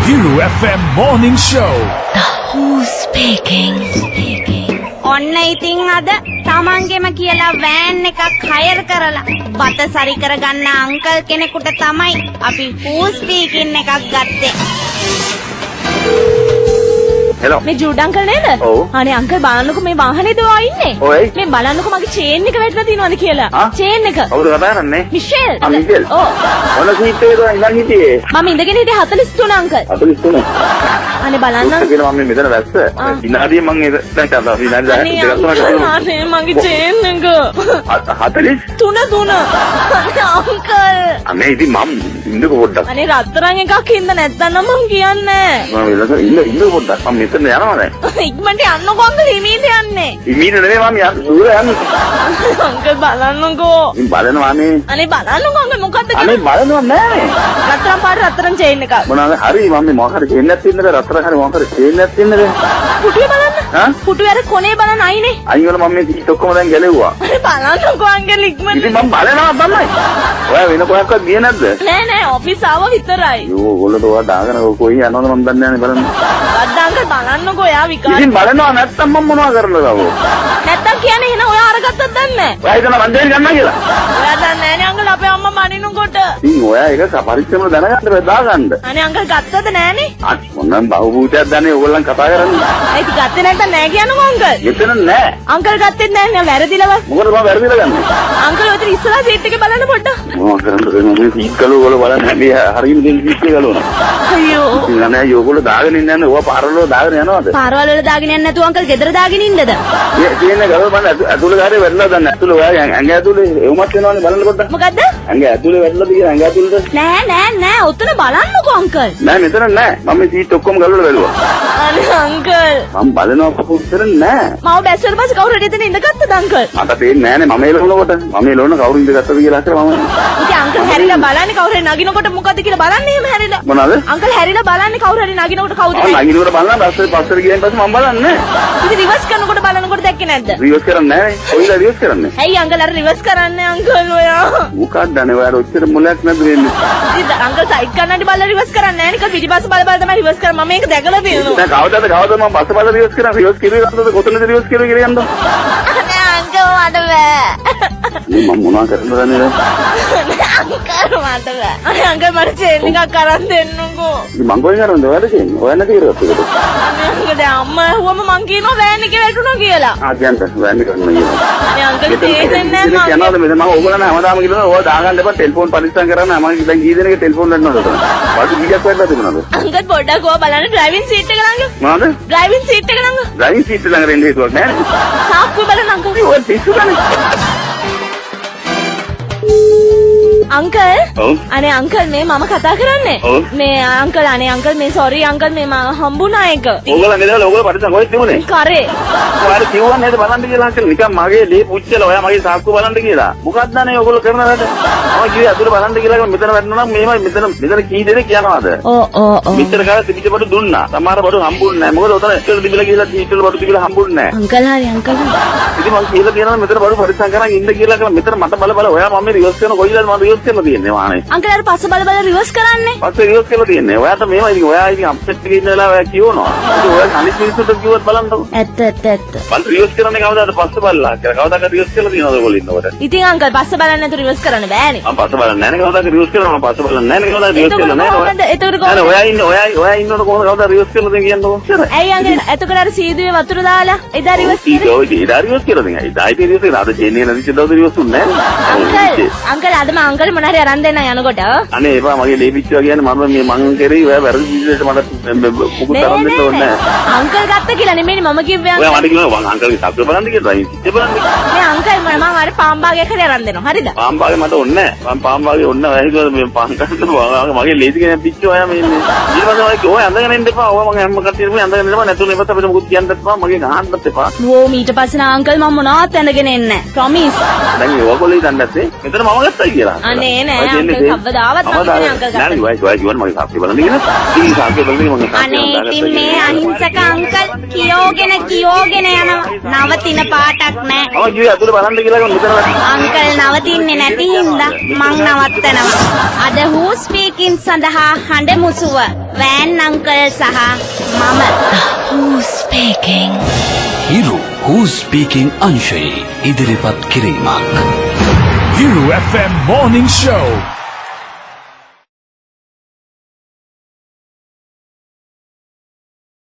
Hero FM morning show. Who's speaking? ඔන්න ඉතින් අද තමන්ගෙම කියලා වෑන් එකක් හයර් කරලා බත සරි කරගන්න අංකල් කෙනෙකුට තමයි අපි Who's speaking එකක් ගත්තේ. Hello. මේ ජූඩ් අංකල් නේද? ඔව්. අනේ අංකල් බලන්නකො මේ වාහනේද ඔයා ඉන්නේ? ඔය්. මේ බලන්නකො මගේ චේන් එක වැටලා තියෙනවද කියලා. චේන් එක. කවුද කතා කරන්නේ? මිෂෙල්. මිෂෙල්. ඔව්. මොන සීට් එකේද ඉඳන් හිටියේ? මම ඉඳගෙන හිටියේ 43 අංකල්. 43. අනේ බලන්න. උත්තර කියලා මම මෙතන වැස්ස. විනාඩිය මම දැන් කරලා විනාඩි 10ක් දෙකක් අනේ මගේ චේන් එක. 43. අනේ අංකල්. අනේ ඉතින් මම ඉන්නකො පොඩ්ඩක්. අනේ රත්තරන් එකක් හින්ද නැත්තම් මම කියන්නේ. මම ඉන්න පොඩ්ඩක්. මම මෙතන යනවා දැන්. ඉක්මනට යන්නකො අංකල් හිමීට යන්නේ. ඉමීට නෙමෙයි මම දුර යන්නේ. අංකල් බලන්නකෝ. ඉතින් බලනවා නේ. අනේ බලන්නකෝ අංකල් මොකද්ද අනේ බලනවා නෑ. රත්තරන් පාට රත්තරන් චේන් එකක්. මොනවාද හරි මම මේ මොකක් හරි දෙන්නක් තියෙනද රත්තරන් හරි මොකක් හරි දෙන්නක් තියෙනද? පුටුවේ බලන්න. හා? පුටුවේ අර කොනේ බලන්න අයිනේ. අයින් වල මම මේ සීට් ඔක්කොම දැන් ගැලෙව්වා. අනේ බලන්නකෝ අංකල් ඉක්මනට. ඉතින් මම බලනවා තමයි. ඔයා වෙන කොහක්වත් ගියේ නැද්ද? නෑ ඔෆිස් ආව විතරයි. යෝ ඔයගොල්ලෝ ඔයා දාගෙන කොයි යනවද මම දන්නේ නැහැ බලන්න. වද්ද අංකල් බලන්නකෝ යා විකාර. ඉතින් බලනවා නැත්තම් මම මොනවා කරන්නද ආවෝ? නැත්තම් කියන්නේ එහෙනම් ඔයා අරගත්තද දන්නේ නැහැ. ඔයා හිතන මන් දෙන්න ගන්නවා කියලා. ඔයා දන්නේ නෑනේ අංකල් අපේ අම්මා මනිනකොට. ඉතින් ඔයා ඒක පරීක්ෂණ දැනගන්න බෑ දාගන්න. අනේ අංකල් ගත්තද නෑනේ. මොනනම් බහුභූතයක් දන්නේ ඕගොල්ලන් කතා කරන්නේ. ඒ ඉතින් ගත්තේ නැත්තම් නෑ කියන්නකෝ අංකල්. මෙතන නෑ. අංකල් ගත්තේ නෑ නේ වැරදිලව. මොකද මම වැරදිලා ගන්නේ? අංකල් ඔතන ඉස්සරහ සීට් එකේ බලන්න පොඩ්ඩක්. මොනවා කරන්නද මේ සීට් ගලෝ වල බලන්න මේ හරියම දෙල් සීට් එක ගලවනවා. අයියෝ. ඉතින් නෑ ඕගොල්ලෝ දාගෙන ඉන්නේ නැහැ. ඕවා පාරවල දාගෙන යනවද? පාරවල් වල දාගෙන යන්නේ නැතුව අංකල් ගෙදර දාගෙන ඉන්නද? මේ තියෙන ගලව බලන්න ඇතුළේ ගාරේ වැටලා දන්නේ. ඇතුළේ ඔයා ඇඟ ඇතුළේ එවුමක් වෙනවනේ බලන්න පොඩ්ඩක්. මොකද්ද? ඇඟ ඇතුළේ වැටලාද කියලා ඇඟ ඇතුළේද? නෑ ඔතන බලන්නකෝ අංකල්. නෑ මෙතන නෑ. මම මේ සීට් ඔක්කොම ගලවලා බැලුවා. අනේ අංකල්. මම බලනවා කොහොමද නෑ. මම බැස්සුවට පස්සේ කවුරු හරි එතන ඉඳගත්තද අංකල්? මට පේන්නේ නෑනේ මම එළවනකොට. මම එළවන කවුරු ඉඳගත්තද කියලා අහලා මම. ඉතින් අංකල් හැරිලා බලන්නේ කවුරු හරි නගිනකොට මොකද්ද කියලා බලන්නේ එහෙම හැරිලා. මොනවාද? අංකල් හැරිලා බලන්නේ කවුරු හරි නගිනකොට කවුද? මම නගිනකොට බලනවා පස්සට ගියන් පස්සේ මම බලන්නේ. ඉතින් රිවර්ස් කරනකොට බලනකොට දැක්කේ නැද්ද? රිවර්ස් කරන්නේ නෑනේ. කොයිලා රිවර්ස් කරන්නේ? ඇයි අංකල් අර රිවර්ස් කරන්නේ අංකල් ඔයා? මොකක්ද අනේ ඔයාලා ඔච්චර මොලයක් නැද්ද වෙන්නේ? ඉතින් අංකල් සයිඩ් කන්නට බලලා රිවර්ස් කරන්නේ නැහැ නේ. පිටිපස්ස බල බල තමයි රිවර්ස් කරන්නේ. මම මේක දැකලා තියෙනවා. දැන් කවදාද මම බස් බලලා රිවර්ස් කරා රිවර්ස් කිරුවේ නැද්ද කොතනද රිවර්ස් කිරුවේ කියලා යන්න. අනේ අංකල් මට බෑ. මම මොනවා කරන්නද දන්නේ නැහැ. අංකල් මට බෑ. අනේ අංකල් මට චේන් එකක් අරන් දෙන්නකෝ. ඉතින් මං කොහෙන් කරන්නද ඔයාලා කියන්නේ? ඔයා නැති කරුවත් ඒකට. අනේ අංකල් දැන් අම්මා ඇහුවම මං කියනවා වෑන් එකේ වැටුණා කියලා. කියන්න වැන්නේ කරන්න කියලා. අනේ අංකල් තේරෙන්නේ නැහැ මම. යනවාද මෙතන මම ඕගොල්ලන් හැමදාම කියනවා ඔයා දාගන්න එපා ටෙලිෆෝන් පරිස්සම් කරන්න මම දැන් කී දෙනෙක් ටෙලිෆෝන් ගන්නවද උතන. වඩු කීයක් වෙලා තිබුණාද? අංකල් පොඩ්ඩක් ඔයා බලන්න ඩ්‍රයිවිං සීට් එක ළඟ. මොනවද? ඩ්‍රයිවිං සීට් එක ළඟ. ඩ්‍රයිවිං සීට් ළඟ රෙන්න හේතුවක් නැහැ. සාක්කුව බලන්න අංකල්. ඔය පිස්සුදනේ. අංකල් ඔව්. අනේ අංකල් මේ මම කතා කරන්නේ. ඔව්. මේ අංකල් අනේ අංකල් මේ සෝරි අංකල් මේ මම හම්බුණා එක. ඕගොල්ලන් ගෙදර ඕගොල්ලෝ පරිස්සම් කොහෙද තිබුණේ? කරේ. ඔයාලා කිව්වා නේද බලන්න කියලා අංකල් නිකන් මගේ ලේ පුච්චලා ඔයා මගේ සාක්කුව බලන්න කියලා. මොකක්ද අනේ ඕගොල්ලෝ කරන වැඩ? මම කිව්වේ අතුල බලන්න කියලා මෙතන වැටෙනවා නම් මේමයි මෙතන කී දෙනෙක් යනවාද? ඔව්. මිච්චර කාලේ තිබිච්ච බඩු දුන්නා. සමහර බඩු හම්බුන්නේ නැහැ. මොකද උතන ඉස්සෙල් තිබිලා ගිහලා ඊටල බඩු තිබිලා හම්බුන්නේ නැහැ. අංකල් හරි අංකල්. ඉතින් මම කියලා කියනවා මෙතන බඩු පරිස්සම් කරන් ඉන්න කියලා මෙතන මට බල ඔයා මම රිවර්ස් කරන කොයිලාද මම රිවර්ස් කරලා තියන්නේ වාහනේ. අංකල් අර පස්ස බල බල රිවර්ස් කරන්නේ. පස්සේ රිවර්ස් කරලා තියන්නේ. ඔයාට මේවා ඉතින් ඔයා ඉතින් අප්සෙට් එකේ ඉඳලා ඔයා කියනවා. ඉතින් ඔයා අනිත් මිනිස්සුන්ට කිව්වත් බලන්නකො. ඇත්ත. මම රිවර්ස් කරන්නේ කවදාද පස්සේ බලලා කියලා. කවදාද රිවර්ස් කරලා තියනවද ඔයගොල්ලෝ ඉන්නකොට? ඉතින් අංකල් පස්ස බලන්නේ නැතුව රිවර්ස් කරන්න බෑනේ. මම පස්සේ බලන්නේ නැහැ නේ කවදාද රිවර්ස් කරනවා. මම පස්සේ බලන්නේ නැහැ නේ කවදාද රිවර්ස් කරලා නැහැ. එතකොට නෑ ඔයා ඉන්නකොට කොහොමද කවදාද රිවර්ස් කරලා දෙන්නේ කියන්නකො. ඇයි අංකල් එතකොට අර සීදුවේ වතුර දාලා එදා රිවර්ස් කරේ? ඉතින් රිවර්ස් කරලා දෙන්නේ. ඉදායි රිවර්ස් කරලා අද ජෙන්නේ නැතිද රිවර්ස් උන්නේ නැහැ. අංකල් අද මම අංකල් මොන හරි අරන් දෙන්න යනකොට. අනේ එපා මගේ ලේ පිච්චුවා කියන්නේ මම මං කරේ ඔයා වැරදි විදිහට මට මුකුත් තරම් දෙන්න ඕනේ නැහැ. අංකල් ගත්ත කියලා නෙමෙයි මම කිව්වේ. ඔයා මට කිව්වා අංකල්ගේ සබ්ද බලන්න කියලා ඉතින් බලන්න. මේ අංකල් මම අර පාම්බාගයක් හරි අරන් දෙනවා. හරිද? පාම්බාගේ මට ඕනේ නැහැ. මම පාම්බාගේ ඕනේ නැහැ. ඒකද මේ පාන් කරනවා මගේ ලේසි කෙනෙක් පිච්චුවා ඔයා මේ ඊට පස්සේ මම කිව්වා අඳගෙන ඉන්න එපා. ඔයා මම හැම කට්ටියම අඳගෙන ඉන්නවා නැතුව නෙමෙයි අපිට මුකුත් කියන්නත් එපා. මගේ ගහන්නත් එපා. ඕ ඊට පස්සේ නා අංකල් මම මොනවත් ඇඳගෙන එන්නේ නැහැ. ප්‍රොමිස්. දැන් ඔයගොල්ලෝ ඉතින් නැත්තේ මෙතන මම ගත්තයි කියලා. අනේ නෑ අංකල් කවදාවත් මම කියන්නේ අංකල් නෑ ගත්තා. ඔය ජීවන් මගේ සාප්පේ බලන්න කියන. ඉතින් සාප්පේ බලන්නේ මම අනේ ඉතින් මේ අහිංසක අංකල් කියෝගෙන යනවා. නවතින පාටක් නෑ. මම ජීවි අතුල බලන්න කියලා මෙතන අංකල් නවතින්නේ නැති හින්දා මං නවත්තනවා. අද හූ ස්පීකින් සඳහා හඬ මුසුව වෑන් අංකල් සහ මම. හූ ස්පීකින් හිරු Who Speaking අංශයේ ඉදිරිපත් කිරීමක්. Hiru FM Morning Show.